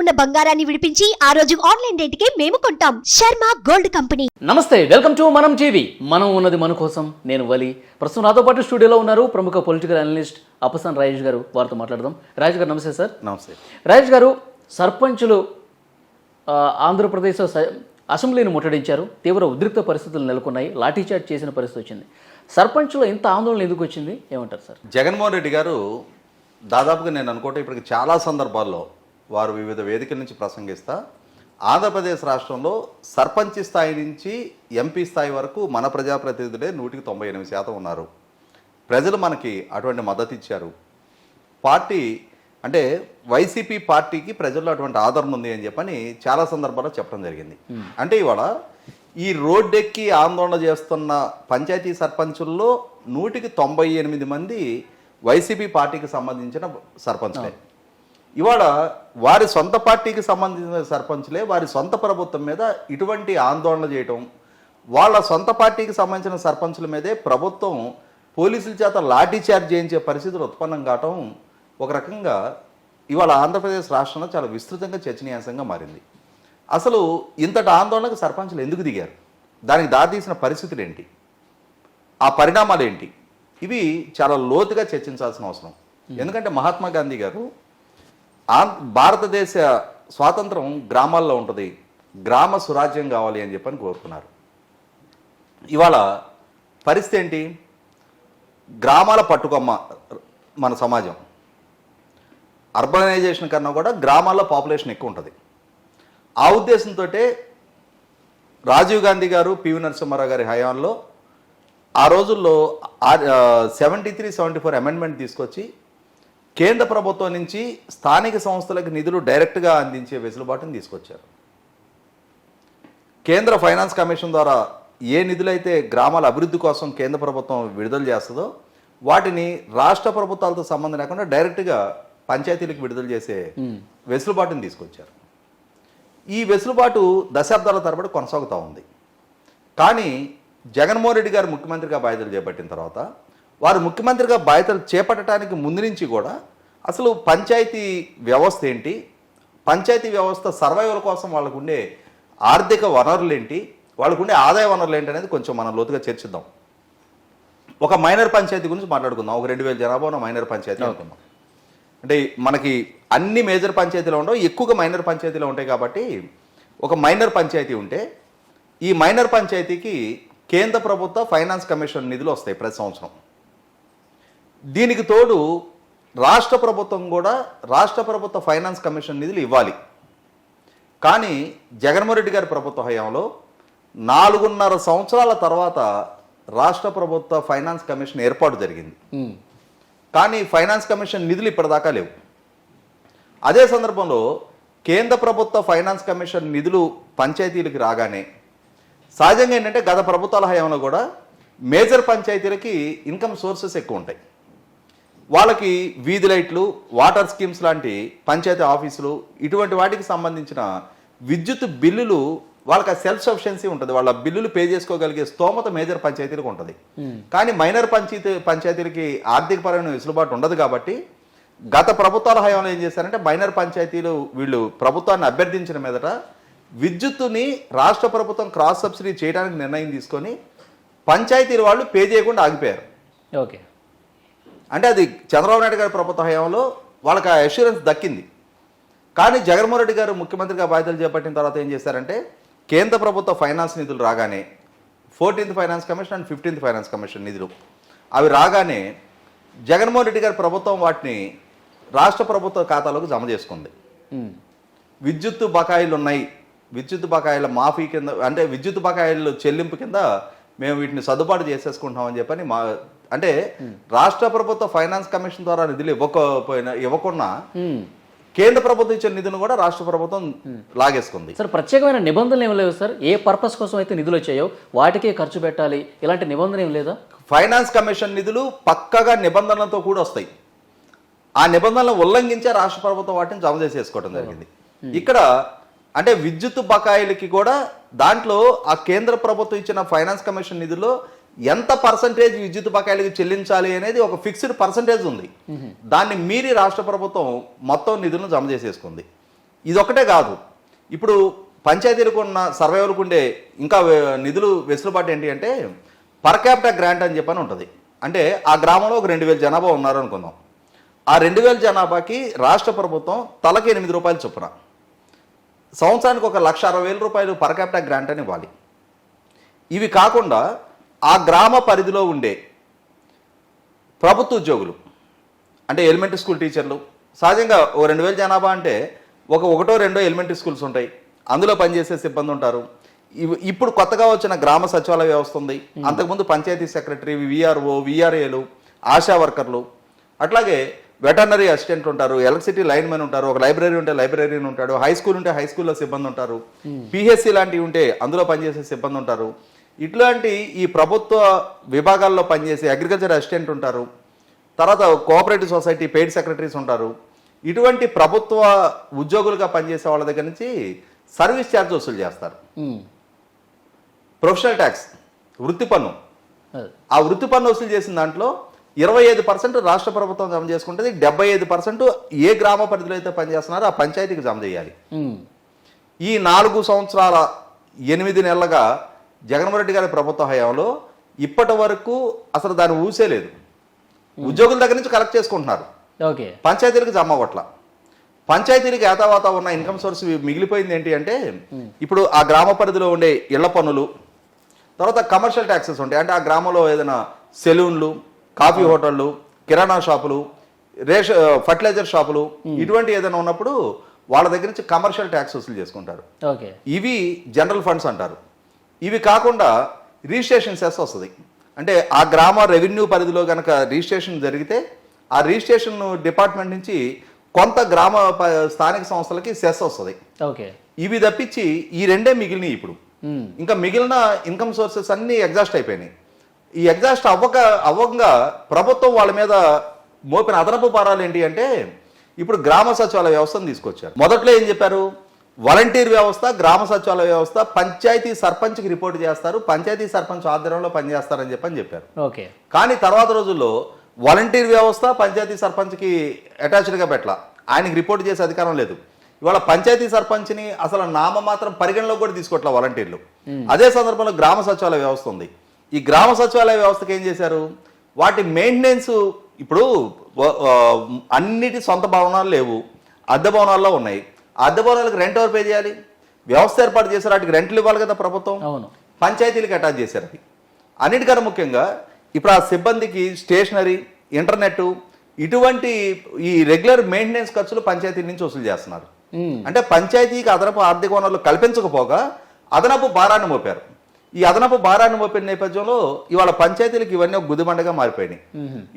ఉన్న బంగారాన్ని విడిపించి ఆ రోజు ఆన్లైన్ రేటుకే మేము కొంటాం. Sharma gold company. నమస్తే, వెల్కమ్ టు మనం టీవీ. మనం ఉన్నది మన కోసం. నేను వలి. ప్రస్తుతం నాతో పాటు స్టూడియోలో ఉన్నారు ప్రముఖ పొలిటికల్ అనలిస్ట్ అప్పసాన్ రాజేష్ గారు. వారితో మాట్లాడదాం. రాజేష్ గారు నమస్తే సార్. నమస్తే రాజేష్ గారు, సర్పంచులు ఆంధ్రప్రదేశ్ అసెంబ్లీని ముట్టడించారు. తీవ్ర ఉద్రిక్త పరిస్థితులు నెలకొన్నాయి. లాఠీచార్జ్ చేసిన పరిస్థితి వచ్చింది. సర్పంచులు ఇంత ఆందోళన ఎందుకు వచ్చింది, ఏమంటారు సార్? జగన్మోహన్ రెడ్డి గారు దాదాపుగా నేను అనుకుంటే ఇప్పటికి చాలా సందర్భాల్లో వారు వివిధ వేదికల నుంచి ప్రసంగిస్తా ఆంధ్రప్రదేశ్ రాష్ట్రంలో సర్పంచ్ స్థాయి నుంచి ఎంపీ స్థాయి వరకు మన ప్రజాప్రతినిధులే 198% ఉన్నారు. ప్రజలు మనకి అటువంటి మద్దతు ఇచ్చారు. పార్టీ అంటే వైసీపీ పార్టీకి ప్రజల్లో అటువంటి ఆదరణ ఉంది అని చెప్పని చాలా సందర్భాల్లో చెప్పడం జరిగింది. అంటే ఇవాళ ఈ రోడ్డెక్కి ఆందోళన చేస్తున్న పంచాయతీ సర్పంచుల్లో 198 మంది వైసీపీ పార్టీకి సంబంధించిన సర్పంచ్లే. ఇవాళ వారి సొంత పార్టీకి సంబంధించిన సర్పంచ్లే వారి సొంత ప్రభుత్వం మీద ఇటువంటి ఆందోళన చేయటం, వాళ్ళ సొంత పార్టీకి సంబంధించిన సర్పంచుల మీదే ప్రభుత్వం పోలీసుల చేత లాఠీ చార్జ్ చేయించే పరిస్థితులు ఉత్పన్నం కావటం ఒక రకంగా ఇవాళ ఆంధ్రప్రదేశ్ రాష్ట్రంలో చాలా విస్తృతంగా చర్చనీయాంశంగా మారింది. అసలు ఇంతటి ఆందోళనకు సర్పంచులు ఎందుకు దిగారు, దానికి దారితీసిన పరిస్థితులు ఏంటి, ఆ పరిణామాలు ఏంటి, ఇవి చాలా లోతుగా చర్చించాల్సిన అవసరం. ఎందుకంటే మహాత్మా గాంధీ గారు భారతదేశ స్వాతంత్రం గ్రామాల్లో ఉంటుంది, గ్రామ స్వరాజ్యం కావాలి అని చెప్పని కోరుకున్నారు. ఇవాళ పరిస్థితి ఏంటి? గ్రామాల పట్టుకొమ్మ మన సమాజం. అర్బనైజేషన్ కన్నా కూడా గ్రామాల్లో పాపులేషన్ ఎక్కువ ఉంటుంది. ఆ ఉద్దేశంతో రాజీవ్ గాంధీ గారు, పివి నరసింహారావు గారి హయాంలో ఆ రోజుల్లో 73-74 అమెండ్మెంట్ తీసుకొచ్చి కేంద్ర ప్రభుత్వం నుంచి స్థానిక సంస్థలకు నిధులు డైరెక్ట్గా అందించే వెసులుబాటును తీసుకొచ్చారు. కేంద్ర ఫైనాన్స్ కమిషన్ ద్వారా ఏ నిధులైతే గ్రామాల అభివృద్ధి కోసం కేంద్ర ప్రభుత్వం విడుదల చేస్తుందో వాటిని రాష్ట్ర ప్రభుత్వాలతో సంబంధం లేకుండా డైరెక్ట్గా పంచాయతీలకు విడుదల చేసే వెసులుబాటును తీసుకొచ్చారు. ఈ వెసులుబాటు దశాబ్దాల తరబడి కొనసాగుతూ ఉంది. కానీ జగన్మోహన్ రెడ్డి గారు ముఖ్యమంత్రిగా బాధ్యతలు చేపట్టిన తర్వాత వారు ముఖ్యమంత్రిగా బాధ్యతలు చేపట్టడానికి ముందు నుంచి కూడా అసలు పంచాయతీ వ్యవస్థ ఏంటి, పంచాయతీ వ్యవస్థ సర్వైవల్ కోసం వాళ్ళకు ఉండే ఆర్థిక వనరులు ఏంటి, వాళ్ళకు ఉండే ఆదాయ వనరులు ఏంటి అనేది కొంచెం మనం లోతుగా చర్చిద్దాం. ఒక మైనర్ పంచాయతీ గురించి మాట్లాడుకుందాం. ఒక 2000 జనాభా ఉన్న మైనర్ పంచాయతీ అనుకుందాం. అంటే మనకి అన్ని మేజర్ పంచాయతీలో ఉండవు, ఎక్కువగా మైనర్ పంచాయతీలో ఉంటాయి. కాబట్టి ఒక మైనర్ పంచాయతీ ఉంటే ఈ మైనర్ పంచాయతీకి కేంద్ర ప్రభుత్వ ఫైనాన్స్ కమిషన్ నిధులు వస్తాయి ప్రతి సంవత్సరం. దీనికి తోడు రాష్ట్ర ప్రభుత్వం కూడా రాష్ట్ర ప్రభుత్వ ఫైనాన్స్ కమిషన్ నిధులు ఇవ్వాలి. కానీ జగన్మోహన్ రెడ్డి గారి ప్రభుత్వ హయాంలో 4.5 సంవత్సరాల తర్వాత రాష్ట్ర ప్రభుత్వ ఫైనాన్స్ కమిషన్ ఏర్పాటు జరిగింది. కానీ ఫైనాన్స్ కమిషన్ నిధులు ఇప్పటిదాకా లేవు. అదే సందర్భంలో కేంద్ర ప్రభుత్వ ఫైనాన్స్ కమిషన్ నిధులు పంచాయతీలకు రాగానే సహజంగా ఏంటంటే గత ప్రభుత్వాల హయాంలో కూడా మేజర్ పంచాయతీలకి ఇన్కమ్ సోర్సెస్ ఎక్కువ ఉంటాయి. వాళ్ళకి వీధి లైట్లు, వాటర్ స్కీమ్స్ లాంటి పంచాయతీ ఆఫీసులు, ఇటువంటి వాటికి సంబంధించిన విద్యుత్ బిల్లులు వాళ్ళకి ఆ సెల్ఫ్ సఫిషియన్సీ ఉంటుంది. వాళ్ళ బిల్లులు పే చేసుకోగలిగే స్తోమత మేజర్ పంచాయతీలకు ఉంటుంది. కానీ మైనర్ పంచాయతీలకి ఆర్థికపరమైన వెసులుబాటు ఉండదు. కాబట్టి గత ప్రభుత్వాల హయాంలో ఏం చేశారంటే మైనర్ పంచాయతీలు వీళ్ళు ప్రభుత్వాన్ని అభ్యర్థించిన మీదట విద్యుత్తుని రాష్ట్ర ప్రభుత్వం క్రాస్ సబ్సిడీ చేయడానికి నిర్ణయం తీసుకొని పంచాయతీల వాళ్ళు పే చేయకుండా ఆగిపోయారు. ఓకే, అంటే అది చంద్రబాబు నాయుడు గారి ప్రభుత్వ హయాంలో వాళ్ళకి ఆ అష్యూరెన్స్ దక్కింది. కానీ జగన్మోహన్ రెడ్డి గారు ముఖ్యమంత్రిగా బాధ్యతలు చేపట్టిన తర్వాత ఏం చేశారంటే కేంద్ర ప్రభుత్వ ఫైనాన్స్ నిధులు రాగానే 14th finance commission and 15th finance commission నిధులు అవి రాగానే జగన్మోహన్ రెడ్డి గారి ప్రభుత్వం వాటిని రాష్ట్ర ప్రభుత్వ ఖాతాలోకి జమ చేసుకుంది. విద్యుత్ బకాయిలు ఉన్నాయి, విద్యుత్ బకాయిల మాఫీ కింద అంటే విద్యుత్ బకాయిల చెల్లింపు కింద మేము వీటిని సర్దుబాటు చేసేసుకుంటామని చెప్పని అంటే రాష్ట్ర ప్రభుత్వ ఫైనాన్స్ కమిషన్ ద్వారా నిధులు ఇవ్వకుండా కేంద్ర ప్రభుత్వం ఇచ్చిన నిధులను కూడా రాష్ట్ర ప్రభుత్వం లాగేసుకుంది. సార్, ప్రత్యేకమైన నిబంధనలు ఏమి లేవు సార్? ఏ పర్పస్ కోసం అయితే నిధులు వచ్చాయో వాటికే ఖర్చు పెట్టాలి, ఇలాంటి నిబంధన ఏం లేదా? ఫైనాన్స్ కమిషన్ నిధులు పక్కగా నిబంధనలతో కూడా వస్తాయి. ఆ నిబంధనలను ఉల్లంఘించే రాష్ట్ర ప్రభుత్వం వాటిని జమ చేసేసుకోవడం జరిగింది. ఇక్కడ అంటే విద్యుత్ బకాయిలకి కూడా దాంట్లో ఆ కేంద్ర ప్రభుత్వం ఇచ్చిన ఫైనాన్స్ కమిషన్ నిధుల్లో ఎంత పర్సంటేజ్ విద్యుత్ బకాయిలకు చెల్లించాలి అనేది ఒక ఫిక్స్డ్ పర్సంటేజ్ ఉంది. దాన్ని మీరి రాష్ట్ర ప్రభుత్వం మొత్తం నిధులను జమ చేసేసుకుంది. ఇదొక్కటే కాదు, ఇప్పుడు పంచాయతీలకు ఉన్న సర్వేలకు ఉండే ఇంకా నిధులు వెసులుబాటు ఏంటి అంటే పర్ క్యాపిటా గ్రాంట్ అని చెప్పని ఉంటుంది. అంటే ఆ గ్రామంలో ఒక 2,000 జనాభా ఉన్నారు అనుకుందాం. ఆ 2,000 జనాభాకి రాష్ట్ర ప్రభుత్వం తలకి 8 రూపాయలు చొప్పున సంవత్సరానికి ఒక 1,60,000 రూపాయలు పర్ క్యాపిటా గ్రాంట్ అని ఇవ్వాలి. ఇవి కాకుండా ఆ గ్రామ పరిధిలో ఉండే ప్రభుత్వ ఉద్యోగులు అంటే ఎలిమెంటరీ స్కూల్ టీచర్లు, సహజంగా ఓ 2,000 జనాభా అంటే ఒకటో రెండో ఎలిమెంటరీ స్కూల్స్ ఉంటాయి, అందులో పనిచేసే సిబ్బంది ఉంటారు. ఇప్పుడు కొత్తగా వచ్చిన గ్రామ సచివాలయ వ్యవస్థ ఉంది, అంతకుముందు పంచాయతీ సెక్రటరీ, విఆర్ఓ, విఆర్ఏలు, ఆశా వర్కర్లు, అట్లాగే వెటర్నరీ అసిస్టెంట్ ఉంటారు, ఎలక్ట్రిసిటీ లైన్ మెన్ ఉంటారు, ఒక లైబ్రరీ ఉంటే లైబ్రరీని ఉంటాడు, హై స్కూల్ ఉంటే హై స్కూల్లో సిబ్బంది ఉంటారు, పిహెచ్సి లాంటివి ఉంటే అందులో పనిచేసే సిబ్బంది ఉంటారు. ఇట్లాంటి ఈ ప్రభుత్వ విభాగాల్లో పనిచేసే అగ్రికల్చర్ అసిస్టెంట్ ఉంటారు, తర్వాత కోఆపరేటివ్ సొసైటీ పెయిడ్ సెక్రటరీస్ ఉంటారు. ఇటువంటి ప్రభుత్వ ఉద్యోగులుగా పనిచేసే వాళ్ళ దగ్గర నుంచి సర్వీస్ ఛార్జ్ వసూలు చేస్తారు. ప్రొఫెషనల్ ట్యాక్స్, వృత్తి పన్ను, ఆ వృత్తి పన్ను వసూలు చేసిన దాంట్లో 25% రాష్ట్ర ప్రభుత్వం జమ చేసుకుంటుంది, 75% ఏ గ్రామ పరిధిలో అయితే పనిచేస్తున్నారో ఆ పంచాయతీకి జమ చేయాలి. ఈ 4 సంవత్సరాల 8 నెలలుగా జగన్మోహన్ రెడ్డి గారి ప్రభుత్వ హయాంలో ఇప్పటి వరకు అసలు దాన్ని ఊసే లేదు. ఉద్యోగుల దగ్గర నుంచి కలెక్ట్ చేసుకుంటున్నారు, పంచాయతీలకు జమ అవ్వట్ల. పంచాయతీలకు ఏతావాత ఉన్న ఇన్కమ్ సోర్స్ మిగిలిపోయింది ఏంటి అంటే ఇప్పుడు ఆ గ్రామ పరిధిలో ఉండే ఇళ్ల పన్నులు, తర్వాత కమర్షియల్ ట్యాక్సెస్ ఉంటాయి. అంటే ఆ గ్రామంలో ఏదైనా సెలూన్లు, కాఫీ హోటళ్ళు, కిరాణా షాపులు, ఫర్టిలైజర్ షాపులు, ఇటువంటి ఏదైనా ఉన్నప్పుడు వాళ్ళ దగ్గర నుంచి కమర్షియల్ ట్యాక్స్ వసూలు చేసుకుంటారు. ఇవి జనరల్ ఫండ్స్ అంటారు. ఇవి కాకుండా రిజిస్ట్రేషన్ సెస్ వస్తుంది. అంటే ఆ గ్రామ రెవెన్యూ పరిధిలో కనుక రిజిస్ట్రేషన్ జరిగితే ఆ రిజిస్ట్రేషన్ డిపార్ట్మెంట్ నుంచి కొంత గ్రామ స్థానిక సంస్థలకి సెస్ వస్తుంది. ఇవి తప్పించి ఈ రెండే మిగిలినవి. ఇప్పుడు ఇంకా మిగిలిన ఇన్కమ్ సోర్సెస్ అన్నీ ఎగ్జాస్ట్ అయిపోయినాయి. ఈ ఎగ్జాస్ట్ అవ్వగా ప్రభుత్వం వాళ్ళ మీద మోపిన అదనపు భారాలు ఏంటి అంటే ఇప్పుడు గ్రామ సచివాలయ వ్యవస్థను తీసుకొచ్చారు. మొదట్లో ఏం చెప్పారు, వాలంటీర్ వ్యవస్థ, గ్రామ సచివాలయ వ్యవస్థ పంచాయతీ సర్పంచ్కి రిపోర్ట్ చేస్తారు, పంచాయతీ సర్పంచ్ ఆధ్వర్యంలో పనిచేస్తారని చెప్పారు. కానీ తర్వాత రోజుల్లో వాలంటీర్ వ్యవస్థ పంచాయతీ సర్పంచ్కి అటాచ్డ్గా పెట్టాల, ఆయనకి రిపోర్ట్ చేసే అధికారం లేదు. ఇవాళ పంచాయతీ సర్పంచ్ని అసలు నామమాత్రం పరిగణలోకి కూడా తీసుకోవట్లే వాలంటీర్లు. అదే సందర్భంలో గ్రామ సచివాలయ వ్యవస్థ ఉంది. ఈ గ్రామ సచివాలయ వ్యవస్థకి ఏం చేశారు, వాటి మెయింటెనెన్స్ ఇప్పుడు అన్నిటి సొంత భవనాలు లేవు, అద్దె భవనాల్లో ఉన్నాయి. అద్దె భవనాలకు రెంట్ ఎవరు పే చేయాలి? వ్యవస్థ ఏర్పాటు చేశారు, వాటికి రెంట్లు ఇవ్వాలి కదా ప్రభుత్వం. పంచాయతీలకు అటాచ్ చేశారు. అవి అన్నిటికన్నా ముఖ్యంగా ఇప్పుడు ఆ సిబ్బందికి స్టేషనరీ, ఇంటర్నెట్, ఇటువంటి ఈ రెగ్యులర్ మెయింటెనెన్స్ ఖర్చులు పంచాయతీ నుంచి వసూలు చేస్తున్నారు. అంటే పంచాయతీకి అదనపు ఆర్థిక వనరులు కల్పించకపోగా అదనపు భారాన్ని మోపారు. ఈ అదనపు భారాన్ని మోపిన నేపథ్యంలో ఇవాళ పంచాయతీలకు ఇవన్నీ ఒక గుదిబండగా మారిపోయినాయి.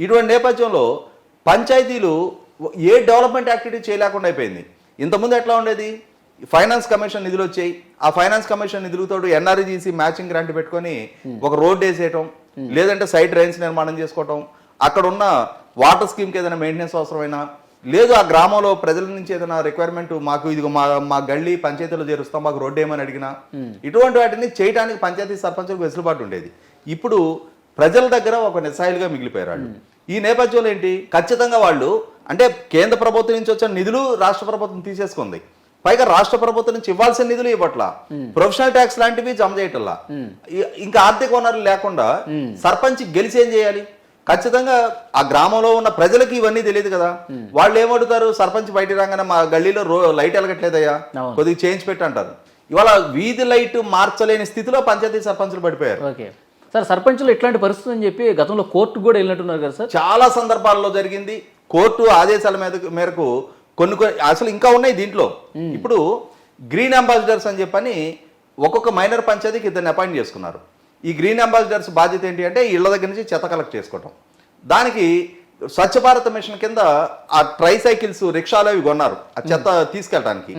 ఇటువంటి నేపథ్యంలో పంచాయతీలు ఏ డెవలప్మెంట్ యాక్టివిటీ చేయలేకుండా అయిపోయింది. ఇంతకుముందు ఎట్లా ఉండేది, ఫైనాన్స్ కమిషన్ నిధులు వచ్చాయి, ఆ ఫైనాన్స్ కమిషన్ నిధులతో ఎన్ఆర్జీసీ మ్యాచింగ్ గ్రాంట్ పెట్టుకొని ఒక రోడ్ వేసేయటం, లేదంటే సైడ్ డ్రైన్స్ నిర్మాణం చేసుకోవటం, అక్కడ ఉన్న వాటర్ స్కీమ్కి ఏదైనా మెయింటెనెన్స్ అవసరమైనా, లేదు ఆ గ్రామంలో ప్రజల నుంచి ఏదైనా రిక్వైర్మెంట్, మాకు ఇది మా గల్లీ పంచాయతీలో చేరుస్తాం, మాకు రోడ్డు ఏమని అడిగినా, ఇటువంటి వాటిని చేయడానికి పంచాయతీ సర్పంచులకు వెసులుబాటు ఉండేది. ఇప్పుడు ప్రజల దగ్గర ఒక నిస్సహాయులుగా మిగిలిపోయారు వాళ్ళు. ఈ నేపథ్యంలో ఏంటి, ఖచ్చితంగా వాళ్ళు అంటే కేంద్ర ప్రభుత్వం నుంచి వచ్చిన నిధులు రాష్ట్ర ప్రభుత్వం తీసేసుకుంది, పైగా రాష్ట్ర ప్రభుత్వం నుంచి ఇవ్వాల్సిన నిధులు ఇవ్వట్లా, ప్రొఫెషనల్ ట్యాక్స్ లాంటివి జమ చేయటల్లా, ఇంకా ఆర్థిక వనరులు లేకుండా సర్పంచ్ గెలిచి ఏం చేయాలి? ఖచ్చితంగా ఆ గ్రామంలో ఉన్న ప్రజలకి ఇవన్నీ తెలియదు కదా. వాళ్ళు ఏమడుగుతారు, సర్పంచ్ బయట రాగానే మా గల్లీలో లైట్ వెలగట్లేదయ్యా, కొద్దిగా చేంజ్ పెట్టి అంటారు. ఇవాళ వీధి లైట్ మార్చలేని స్థితిలో పంచాయతీ సర్పంచులు పడిపోయారు. సార్, సర్పంచులు ఇట్లాంటి పరిస్థితి అని చెప్పి గతంలో కోర్టు కూడా వెళ్ళినట్టున్నారు కదా సార్? చాలా సందర్భాల్లో జరిగింది. కోర్టు ఆదేశాల మేరకు కొన్ని అసలు ఇంకా ఉన్నాయి దీంట్లో. ఇప్పుడు గ్రీన్ అంబాసిడర్స్ అని చెప్పని ఒక్కొక్క మైనర్ పంచాయతీకి ఇద్దరిని అపాయింట్ చేసుకున్నారు. ఈ గ్రీన్ అంబాసిడర్స్ బాధ్యత ఏంటి అంటే ఇళ్ల దగ్గర నుంచి చెత్త కలెక్ట్ చేసుకోవటం. దానికి స్వచ్ఛ భారత్ మిషన్ కింద ఆ ట్రైసైకిల్స్, రిక్షాలు అవి కొన్నారు ఆ చెత్త తీసుకెళ్ళడానికి.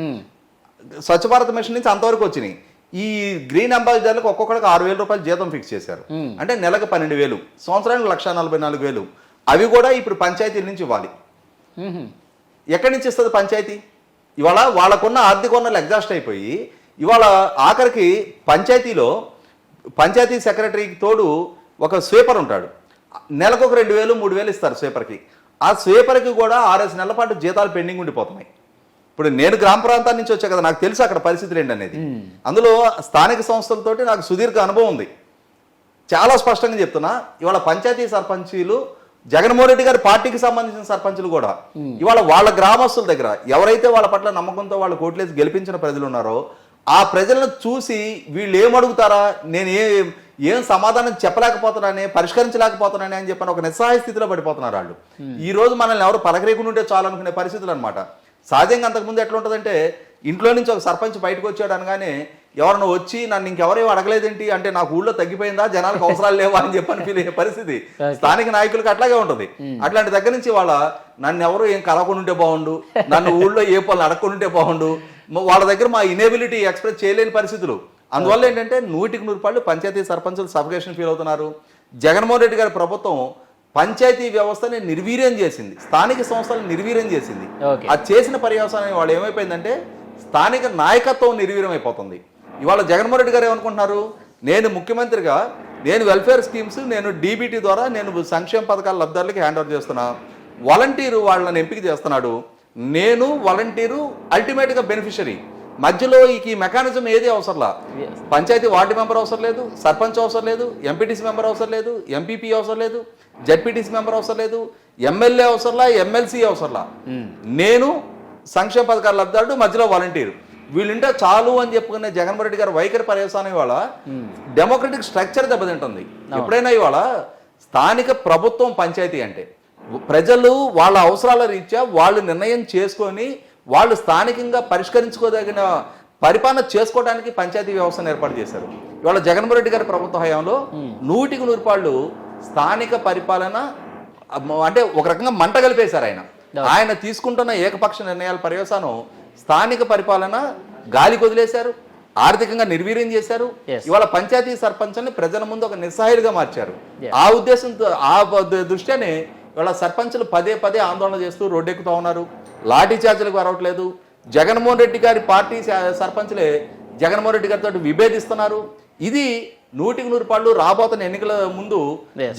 స్వచ్ఛ భారత్ మిషన్ నుంచి అంతవరకు వచ్చినాయి. ఈ గ్రీన్ అంబాసిడర్లకు ఒక్కొక్కడికి 6,000 రూపాయలు జీతం ఫిక్స్ చేశారు. అంటే నెలకు 12,000, సంవత్సరానికి 1,44,000. అవి కూడా ఇప్పుడు పంచాయతీల నుంచి ఇవ్వాలి. ఎక్కడి నుంచి ఇస్తుంది పంచాయతీ? ఇవాళ వాళ్ళకున్న ఆర్థిక వనరులు ఎగ్జాస్ట్ అయిపోయి ఇవాళ ఆఖరికి పంచాయతీ సెక్రటరీకి తోడు ఒక స్వీపర్ ఉంటాడు, నెలకు ఒక 2,000, 3,000 ఇస్తారు స్వీపర్కి. ఆ స్వీపర్కి కూడా 6 నెలల పాటు జీతాలు పెండింగ్ ఉండిపోతున్నాయి. ఇప్పుడు నేను గ్రామ ప్రాంతాల నుంచి వచ్చా కదా, నాకు తెలుసు అక్కడ పరిస్థితులు ఏంటనేది. అందులో స్థానిక సంస్థలతోటి నాకు సుదీర్ఘ అనుభవం ఉంది. చాలా స్పష్టంగా చెప్తున్నా, ఇవాళ పంచాయతీ సర్పంచీలు జగన్మోహన్ రెడ్డి గారి పార్టీకి సంబంధించిన సర్పంచులు కూడా ఇవాళ వాళ్ళ గ్రామస్తుల దగ్గర ఎవరైతే వాళ్ళ పట్ల నమ్మకంతో వాళ్ళు కోట్లేసి గెలిపించిన ప్రజలు ఉన్నారో ఆ ప్రజలను చూసి వీళ్ళు ఏమడుగుతారా, నేను ఏం సమాధానం చెప్పలేకపోతున్నానే, పరిష్కరించలేకపోతున్నానే అని చెప్పని ఒక నిస్సహాయ స్థితిలో పడిపోతున్నారు వాళ్ళు. ఈ రోజు మనల్ని ఎవరు పలకరేకుండా ఉంటే చాలు అనుకునే పరిస్థితులు అనమాట. సహజంగా అంతకుముందు ఎట్లా ఉంటుందంటే, ఇంట్లో నుంచి ఒక సర్పంచ్ బయటకు వచ్చాడు అనగానే ఎవరన్నా వచ్చి నన్ను ఇంకెవరేం అడగలేదేంటి అంటే నాకు ఊళ్ళో తగ్గిపోయిందా, జనాలకు అవసరాలు లేవా అని చెప్పని ఫీల్ అయ్యే పరిస్థితి స్థానిక నాయకులకు అట్లాగే ఉంటుంది. అట్లాంటి దగ్గర నుంచి వాళ్ళ నన్ను ఎవరు ఏం కలవకుండా ఉంటే బాగుండు, నన్ను ఊళ్ళో ఏ పనులు అడగకుండా ఉంటే బాగుండు, వాళ్ళ దగ్గర మా ఇనేబిలిటీ ఎక్స్ప్రెస్ చేయలేని పరిస్థితులు. అందువల్ల ఏంటంటే 100% పంచాయతీ సర్పంచులు సఫికేషన్ ఫీల్ అవుతున్నారు. జగన్మోహన్ రెడ్డి గారి ప్రభుత్వం పంచాయతీ వ్యవస్థని నిర్వీర్యం చేసింది, స్థానిక సంస్థలను నిర్వీర్యం చేసింది. అది చేసిన పర్యవసానం వాళ్ళు ఏమైపోయిందంటే స్థానిక నాయకత్వం నిర్వీర్యం అయిపోతుంది. ఇవాళ జగన్మోహన్ రెడ్డి గారు ఏమనుకుంటున్నారు, నేను ముఖ్యమంత్రిగా నేను వెల్ఫేర్ స్కీమ్స్, నేను డీబీటీ ద్వారా నేను సంక్షేమ పథకాల లబ్ధారులకి హ్యాండ్ ఓవర్ చేస్తున్నా, వాలంటీరు వాళ్ళని ఎంపిక చేస్తున్నాడు, నేను వాలంటీరు అల్టిమేట్గా బెనిఫిషరీ. మధ్యలో ఈ మెకానిజం ఏది అవసరంలా. పంచాయతీ వార్డు మెంబర్ అవసరం లేదు, సర్పంచ్ అవసరం లేదు, ఎంపీటీసీ మెంబర్ అవసరం లేదు, ఎంపీపీ అవసరం లేదు, జడ్పీటీసీ మెంబర్ అవసరం లేదు, ఎమ్మెల్యే అవసరంలా, ఎమ్మెల్సీ అవసరంలా. నేను సంక్షేమ పథకాల లబ్ధాడు, మధ్యలో వాలంటీరు, వీళ్ళుంటే చాలు అని చెప్పుకునే జగన్మోహన్ రెడ్డి గారు వైఖరి పర్యవసానం ఇవాళ డెమోక్రటిక్ స్ట్రక్చర్ దెబ్బతింటుంది. ఎప్పుడైనా ఇవాళ స్థానిక ప్రభుత్వం పంచాయతీ అంటే ప్రజలు వాళ్ళ అవసరాల రీత్యా వాళ్ళు నిర్ణయం చేసుకొని వాళ్ళు స్థానికంగా పరిష్కరించుకోదగిన పరిపాలన చేసుకోవడానికి పంచాయతీ వ్యవస్థను ఏర్పాటు చేశారు. ఇవాళ జగన్మోహన్ రెడ్డి గారి ప్రభుత్వ హయాంలో 100% స్థానిక పరిపాలన అంటే ఒక రకంగా మంట కలిపేశారు ఆయన తీసుకుంటున్న ఏకపక్ష నిర్ణయాల పర్యవసానం స్థానిక పరిపాలన గాలి కొదిలేశారు, ఆర్థికంగా నిర్వీర్యం చేశారు. ఇవాళ పంచాయతీ సర్పంచ్ని ప్రజల ముందు ఒక నిస్సహాయులుగా మార్చారు. ఆ ఉద్దేశంతో ఆ దృష్ట్యానే ఇవాళ సర్పంచులు పదే ఆందోళన చేస్తూ రోడ్డెక్కుతూ ఉన్నారు, లాఠీ చార్జీలకు రావట్లేదు. జగన్మోహన్ రెడ్డి గారి పార్టీ సర్పంచులే జగన్మోహన్ రెడ్డి గారితో విభేదిస్తున్నారు. ఇది 100% రాబోతున్న ఎన్నికల ముందు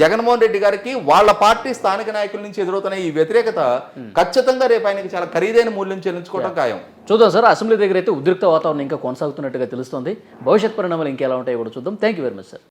జగన్మోహన్ రెడ్డి గారికి వాళ్ళ పార్టీ స్థానిక నాయకుల నుంచి ఎదురవుతున్న ఈ వ్యతిరేకత ఖచ్చితంగా రేపు ఆయనకి చాలా ఖరీదైన మూల్యం చెల్లించుకోవడం ఖాయం. చూద్దాం సార్, అసెంబ్లీ దగ్గర అయితే ఉద్రిక్త వాతావరణం ఇంకా కొనసాగుతున్నట్టుగా తెలుస్తుంది. భవిష్యత్ పరిణామాలు ఇంకెలా ఉంటాయో కూడా చూద్దాం. Thank you very much sir.